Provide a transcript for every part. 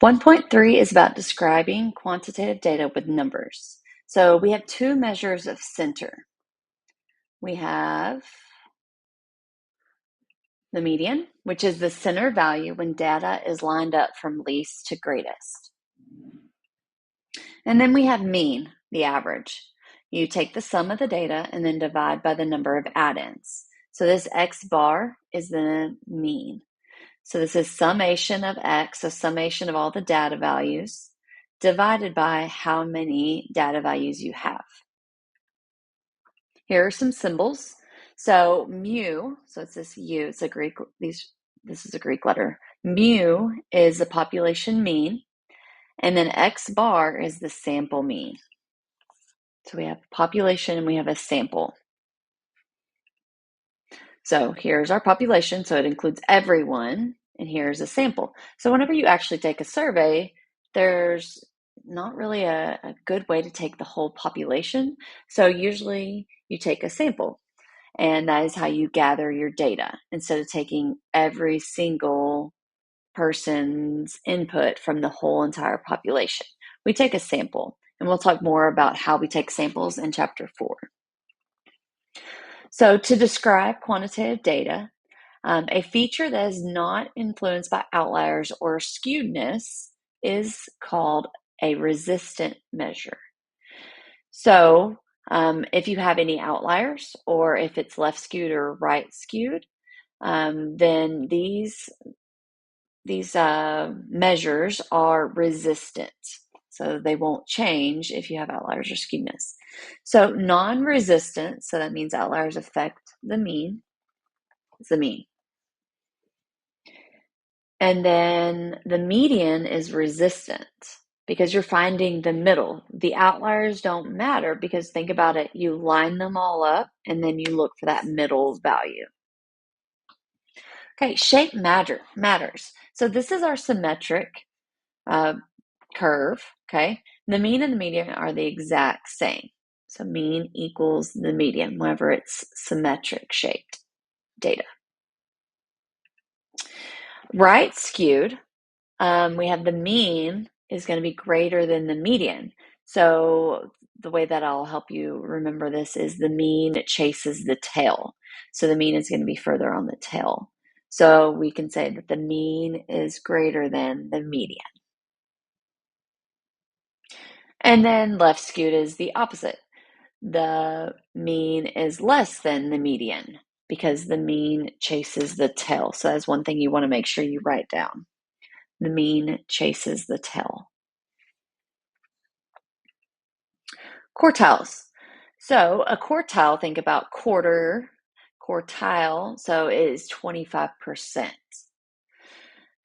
1.3 is about describing quantitative data with numbers. So we have two measures of center. We have the median, which is the center value when data is lined up from least to greatest. And then we have mean, the average. You take the sum of the data and then divide by the number of add-ins. So this X bar is the mean. So this is summation of X, a summation of all the data values, divided by how many data values you have. Here are some symbols. So mu, so it's this U, it's a Greek, this is a Greek letter. Mu is the population mean, and then X bar is the sample mean. So we have population and we have a sample. So here's our population, so it includes everyone, and here's a sample. So whenever you actually take a survey, there's not really a good way to take the whole population. So usually you take a sample, and that is how you gather your data instead of taking every single person's input from the whole entire population. We take a sample, and we'll talk more about how we take samples in chapter 4. So to describe quantitative data, a feature that is not influenced by outliers or skewedness is called a resistant measure. So if you have any outliers, or if it's left skewed or right skewed, then these measures are resistant. So they won't change if you have outliers or skewedness. So non-resistant, so that means outliers affect the mean, is the mean. And then the median is resistant because you're finding the middle. The outliers don't matter because think about it, you line them all up and then you look for that middle value. Okay, shape matters. So this is our symmetric curve, okay? The mean and the median are the exact same. So mean equals the median whenever it's symmetric shaped data. Right skewed, we have the mean is going to be greater than the median. So the way that I'll help you remember this is the mean chases the tail. So the mean is going to be further on the tail. So we can say that the mean is greater than the median. And then left skewed is the opposite. The mean is less than the median because the mean chases the tail. So that's one thing you want to make sure you write down. The mean chases the tail. Quartiles. So a quartile, think about quartile, so it is 25%.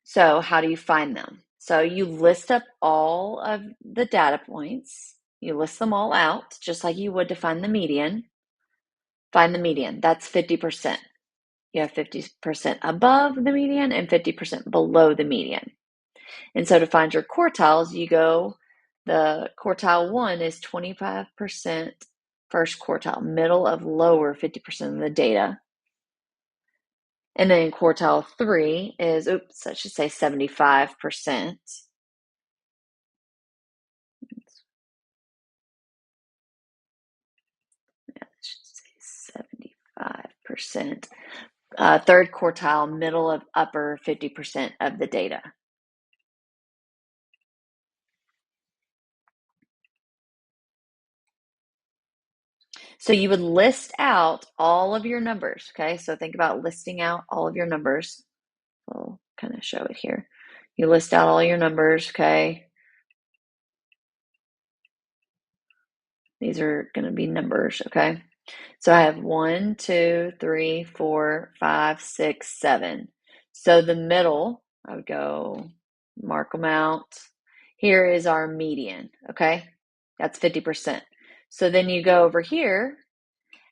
So how do you find them? So you list up all of the data points. You list them all out, just like you would to find the median. Find the median. That's 50%. You have 50% above the median and 50% below the median. And so to find your quartiles, you go, the quartile 1 is 25% first quartile, middle of lower 50% of the data. And then quartile 3 is, I should say 75%. Yeah, I should say 75%. Third quartile, middle of upper 50% of the data. So you would list out all of your numbers, okay? So think about listing out all of your numbers. I'll kind of show it here. You list out all your numbers, okay? These are going to be numbers, okay? So I have 1, 2, 3, 4, 5, 6, 7. So the middle, I would go mark them out. Here is our median, okay? That's 50%. So then you go over here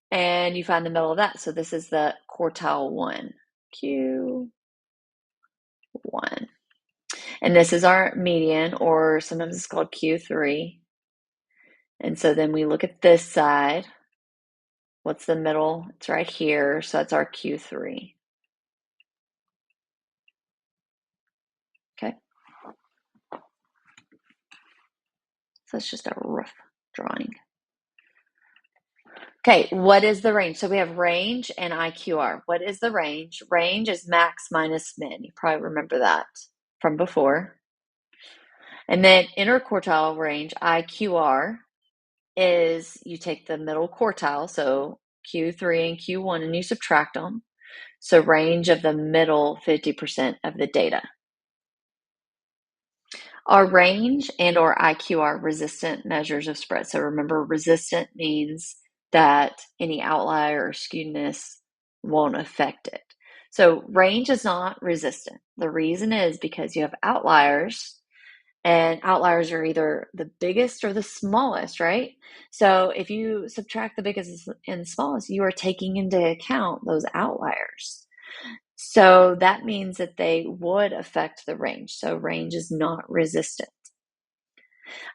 and you find the middle of that. So this is the quartile 1, Q1. And this is our median, or sometimes it's called Q3. And so then we look at this side. What's the middle? It's right here. So that's our Q3. Okay. that's just a rough drawing. Okay, what is the range? So we have range and IQR. What is the range? Range is max minus min. You probably remember that from before. And then interquartile range, IQR, is you take the middle quartile, so Q3 and Q1, and you subtract them. So range of the middle 50% of the data. Are range and or IQR resistant measures of spread? So remember, resistant means that any outlier or skewness won't affect it. So range is not resistant. The reason is because you have outliers, and outliers are either the biggest or the smallest, right? So if you subtract the biggest and smallest, you are taking into account those outliers. So that means that they would affect the range. So range is not resistant.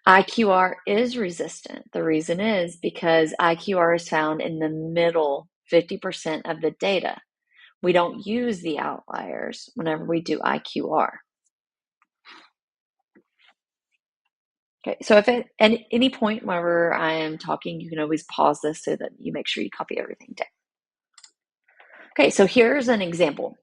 IQR is resistant. The reason is because IQR is found in the middle 50% of the data. We don't use the outliers whenever we do IQR. Okay, so if at any point whenever I am talking, you can always pause this so that you make sure you copy everything down. Okay, so here's an example.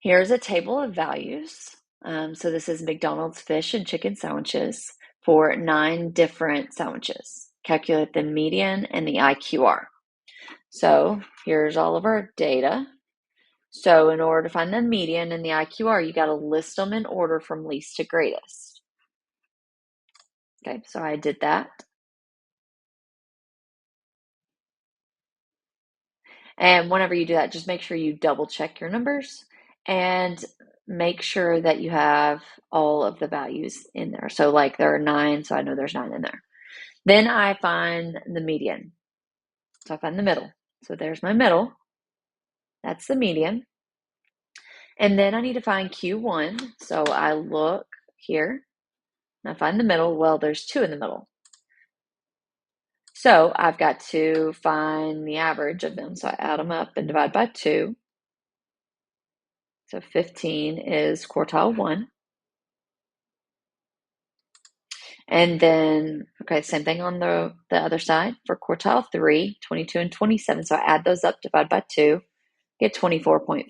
Here's a table of values. So this is McDonald's fish and chicken sandwiches for 9 different sandwiches. Calculate the median and the IQR. So here's all of our data. So in order to find the median and the IQR, you got to list them in order from least to greatest. Okay, so I did that. And whenever you do that, just make sure you double check your numbers and make sure that you have all of the values in there. So like there are 9, so I know there's 9 in there. Then I find the median. So I find the middle. So there's my middle. That's the median. And then I need to find Q1. So I look here and I find the middle. Well, there's 2 in the middle. So I've got to find the average of them. So I add them up and divide by 2. So 15 is quartile 1. And then, okay, same thing on the other side for quartile 3, 22 and 27. So I add those up, divide by 2, get 24.5.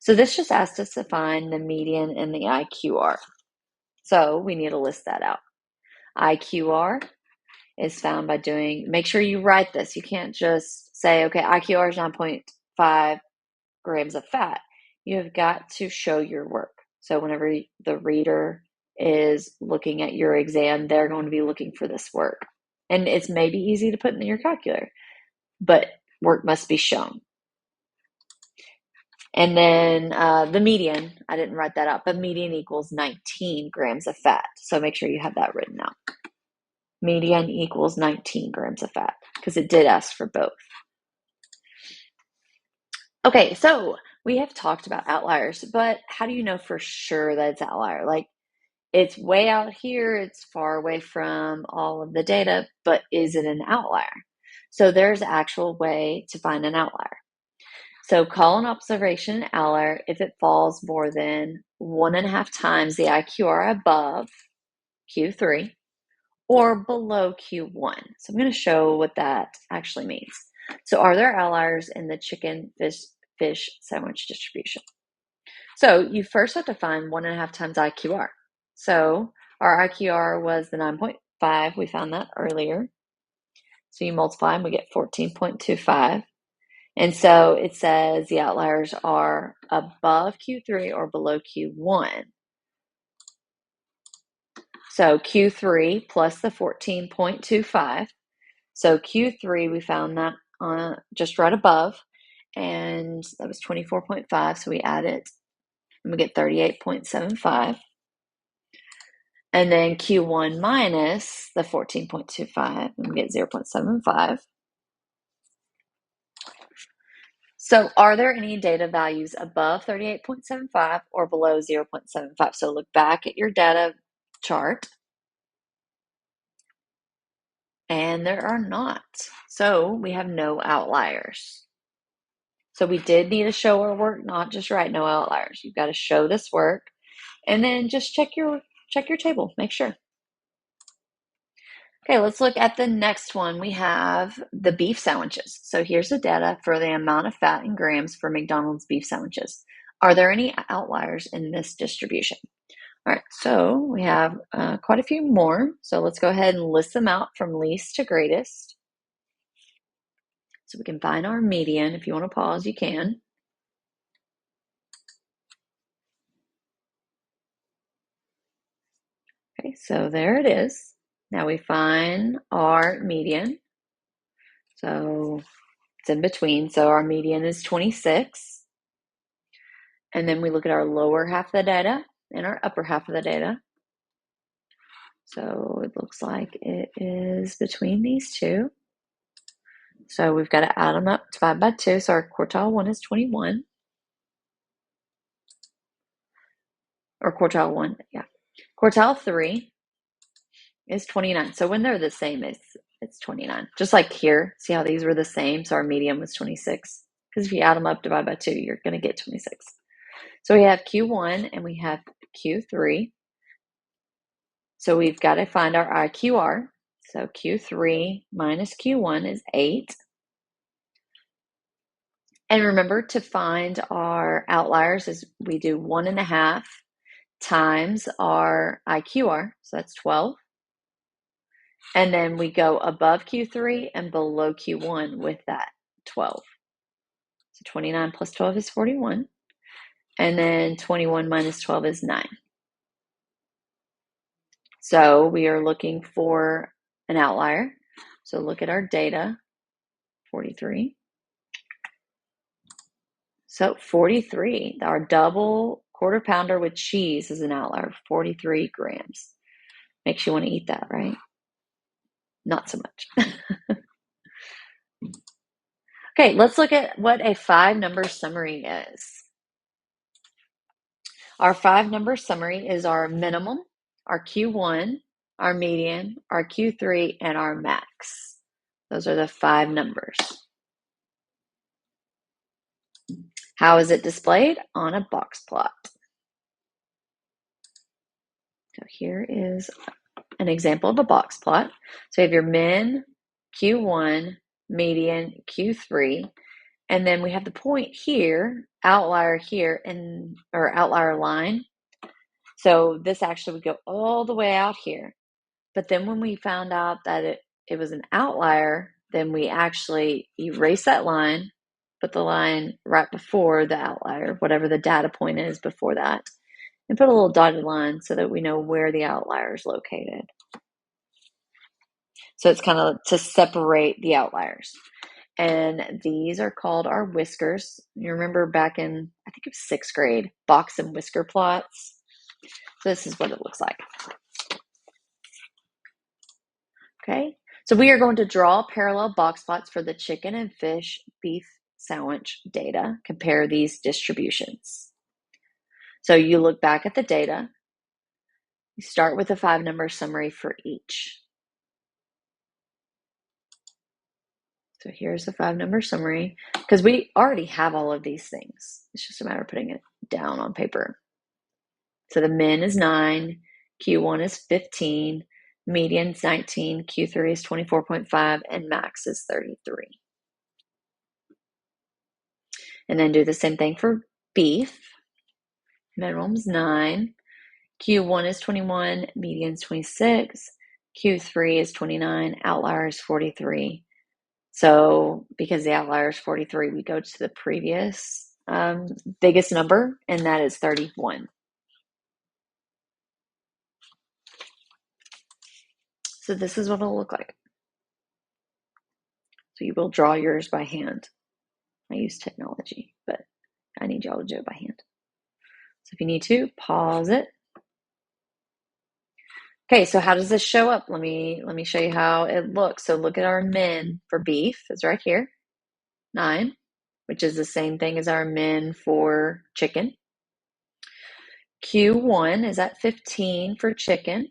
So this just asked us to find the median and the IQR. So we need to list that out. IQR is found by make sure you write this. You can't just say, okay, IQR is 9.5 grams of fat. You have got to show your work. So whenever the reader is looking at your exam, they're going to be looking for this work. And it's maybe easy to put in your calculator, but work must be shown. And then the median, I didn't write that out, but median equals 19 grams of fat. So make sure you have that written out. Median equals 19 grams of fat because it did ask for both. Okay, so we have talked about outliers, but how do you know for sure that it's outlier? Like it's way out here, it's far away from all of the data, but is it an outlier? So there's an actual way to find an outlier. So call an observation an outlier if it falls more than 1.5 times the IQR above Q3 or below Q1. So I'm going to show what that actually means. So are there outliers in the chicken fish sandwich distribution? So you first have to find 1.5 times IQR. So our IQR was the 9.5. We found that earlier. So you multiply and we get 14.25. And so it says the outliers are above Q3 or below Q1. So Q3 plus the 14.25. So Q3, we found that just right above, and that was 24.5. So we add it and we get 38.75. And then Q1 minus the 14.25, and we get 0.75. So are there any data values above 38.75 or below 0.75? So look back at your data chart. And there are not. So we have no outliers. So we did need to show our work, not just write no outliers. You've got to show this work and then just check your table, make sure. Okay, let's look at the next one. We have the beef sandwiches. So here's the data for the amount of fat in grams for McDonald's beef sandwiches. Are there any outliers in this distribution? All right, so we have quite a few more. So let's go ahead and list them out from least to greatest. So we can find our median. If you want to pause, you can. Okay, so there it is. Now we find our median. So it's in between. So our median is 26. And then we look at our lower half of the data and our upper half of the data. So it looks like it is between these two. So we've got to add them up, divide by 2. So our quartile 1 is 21. Or quartile 1, yeah. Quartile 3 is 29. So when they're the same, it's 29. Just like here, see how these were the same? So our median was 26. Because if you add them up, divide by 2, you're going to get 26. So we have Q1 and we have Q3. So we've got to find our IQR. So Q3 minus Q1 is 8. And remember to find our outliers is we do 1.5 times our IQR. So that's 12. And then we go above Q3 and below Q1 with that 12. So 29 plus 12 is 41. And then 21 minus 12 is 9. So we are looking for an outlier. So look at our data, 43. So 43, our double quarter pounder with cheese is an outlier, 43 grams. Makes you want to eat that, right? Not so much. Okay, let's look at what a 5-number summary is. Our 5-number summary is our minimum, our Q1, our median, our Q3, and our max. Those are the 5 numbers. How is it displayed? On a box plot. So here is an example of a box plot. So you have your min, Q1, median, Q3, and then we have the point here, outlier here, or outlier line. So this actually would go all the way out here. But then when we found out that it was an outlier, then we actually erase that line, put the line right before the outlier, whatever the data point is before that, and put a little dotted line so that we know where the outlier is located. So it's kind of to separate the outliers. And these are called our whiskers. You remember back in, I think it was 6th grade, box and whisker plots. So this is what it looks like. Okay, so we are going to draw parallel box plots for the chicken and fish beef sandwich data. Compare these distributions. So you look back at the data. You start with a 5-number summary for each. So here's the 5-number summary, because we already have all of these things. It's just a matter of putting it down on paper. So the min is 9, Q1 is 15, median is 19, Q3 is 24.5, and max is 33. And then do the same thing for beef. Minimum is 9, Q1 is 21, median is 26, Q3 is 29, outlier is 43. So because the outlier is 43, we go to the previous biggest number, and that is 31. So this is what it'll look like. So you will draw yours by hand. I use technology, but I need y'all to do it by hand. So if you need to, pause it. Okay, so how does this show up? Let me show you how it looks. So look at our min for beef. It's right here, 9, which is the same thing as our min for chicken. Q1 is at 15 for chicken.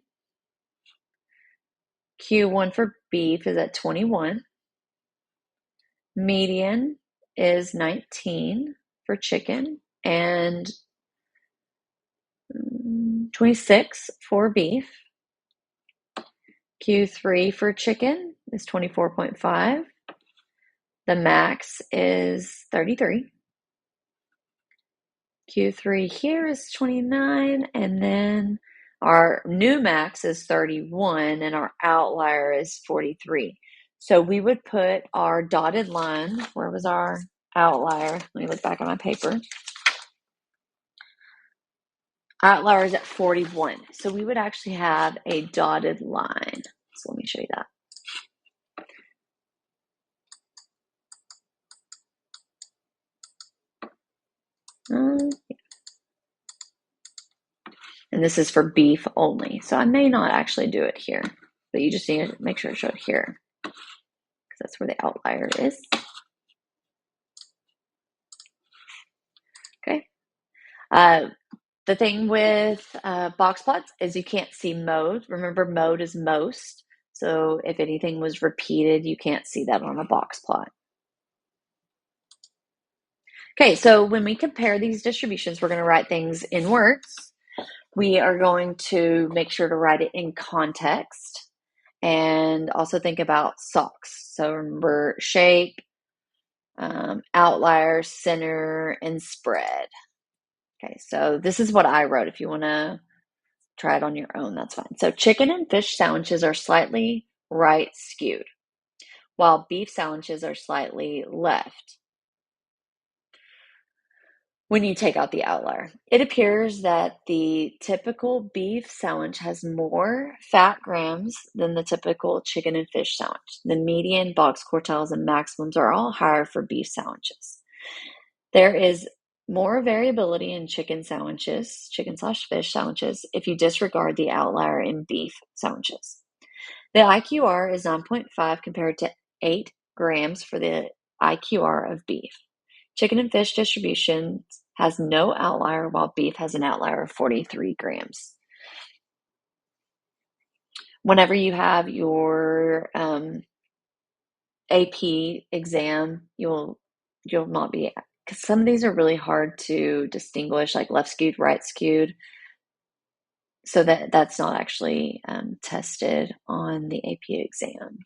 Q1 for beef is at 21. Median is 19 for chicken and 26 for beef. Q3 for chicken is 24.5. The max is 33. Q3 here is 29, and then our new max is 31, and our outlier is 43. So we would put our dotted line, where was our outlier? Let me look back at my paper. Outlier is at 41. So we would actually have a dotted line. So let me show you that. And this is for beef only. So I may not actually do it here, but you just need to make sure to show it here because that's where the outlier is. Okay. The thing with box plots is you can't see mode. Remember, mode is most. So if anything was repeated, you can't see that on a box plot. Okay, so when we compare these distributions, we're going to write things in words. We are going to make sure to write it in context and also think about socks. So remember shape, outlier, center, and spread. Okay, so this is what I wrote. If you want to try it on your own, that's fine. So chicken and fish sandwiches are slightly right skewed, while beef sandwiches are slightly left. When you take out the outlier, it appears that the typical beef sandwich has more fat grams than the typical chicken and fish sandwich. The median, box quartiles, and maximums are all higher for beef sandwiches. There is more variability in chicken sandwiches, chicken/fish sandwiches, if you disregard the outlier in beef sandwiches. The IQR is 9.5 compared to 8 grams for the IQR of beef. Chicken and fish distribution has no outlier, while beef has an outlier of 43 grams. Whenever you have your AP exam, you'll not be, because some of these are really hard to distinguish, like left skewed, right skewed. So that's not actually tested on the AP exam.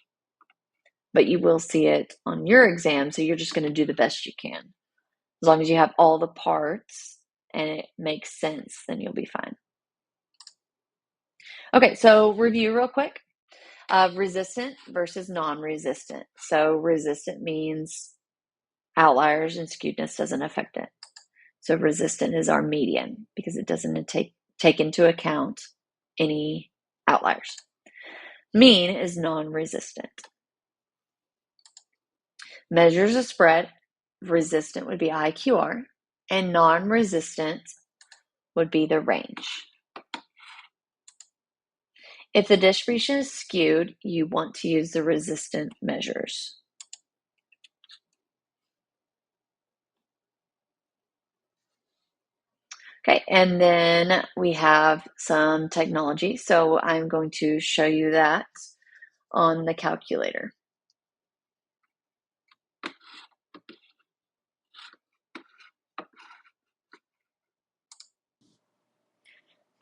But you will see it on your exam, so you're just going to do the best you can. As long as you have all the parts and it makes sense, then you'll be fine. Okay, so review real quick. Resistant versus non-resistant. So resistant means outliers and skewedness doesn't affect it. So resistant is our median because it doesn't take into account any outliers. Mean is non-resistant. Measures of spread, resistant would be IQR, and non-resistant would be the range. If the distribution is skewed, you want to use the resistant measures. Okay, and then we have some technology. So I'm going to show you that on the calculator.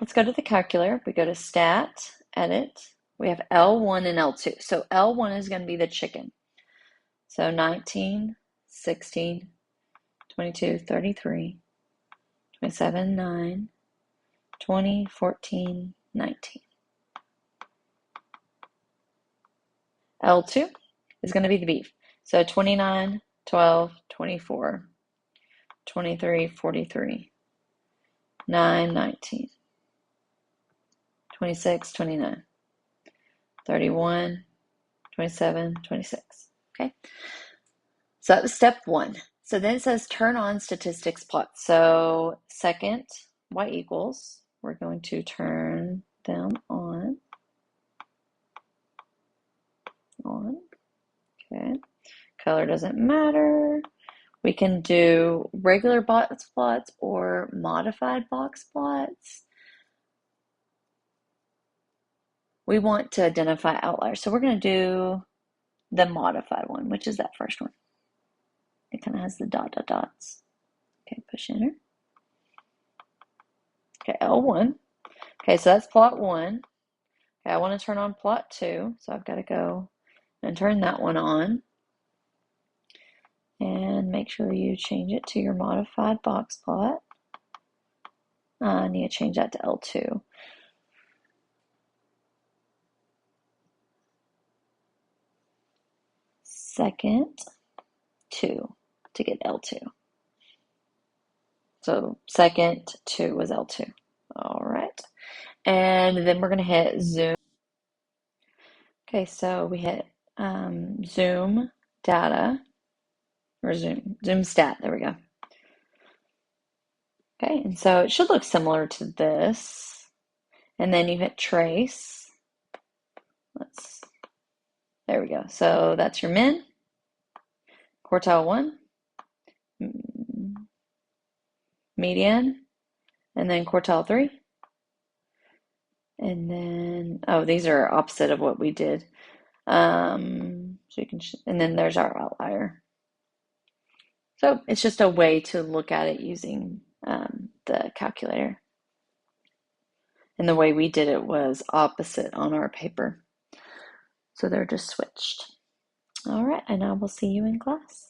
Let's go to the calculator. We go to Stat, Edit. We have L1 and L2. So L1 is going to be the chicken. So 19, 16, 22, 33, 27, 9, 20, 14, 19. L2 is going to be the beef. So 29, 12, 24, 23, 43, 9, 19, 26, 29, 31, 27, 26. Okay. So that was step one. So then it says turn on statistics plot. So second, y equals, we're going to turn them on. Okay. Color doesn't matter. We can do regular box plots or modified box plots. We want to identify outliers. So we're going to do the modified one, which is that first one. It kind of has the dots. Okay, push enter. Okay, L1. Okay, so that's plot 1. Okay, I want to turn on plot 2, so I've got to go and turn that one on. And make sure you change it to your modified box plot. I need to change that to L2. Second 2 to get L2. So second 2 was L2. All right. And then we're going to hit zoom. Okay, so we hit zoom data, or zoom stat. There we go. Okay, and so it should look similar to this. And then you hit trace. There we go. So that's your min, quartile 1, median, and then quartile 3. And then, oh, these are opposite of what we did. So you can, and then there's our outlier. So it's just a way to look at it using the calculator. And the way we did it was opposite on our paper. So they're just switched. All right, and I will see you in class.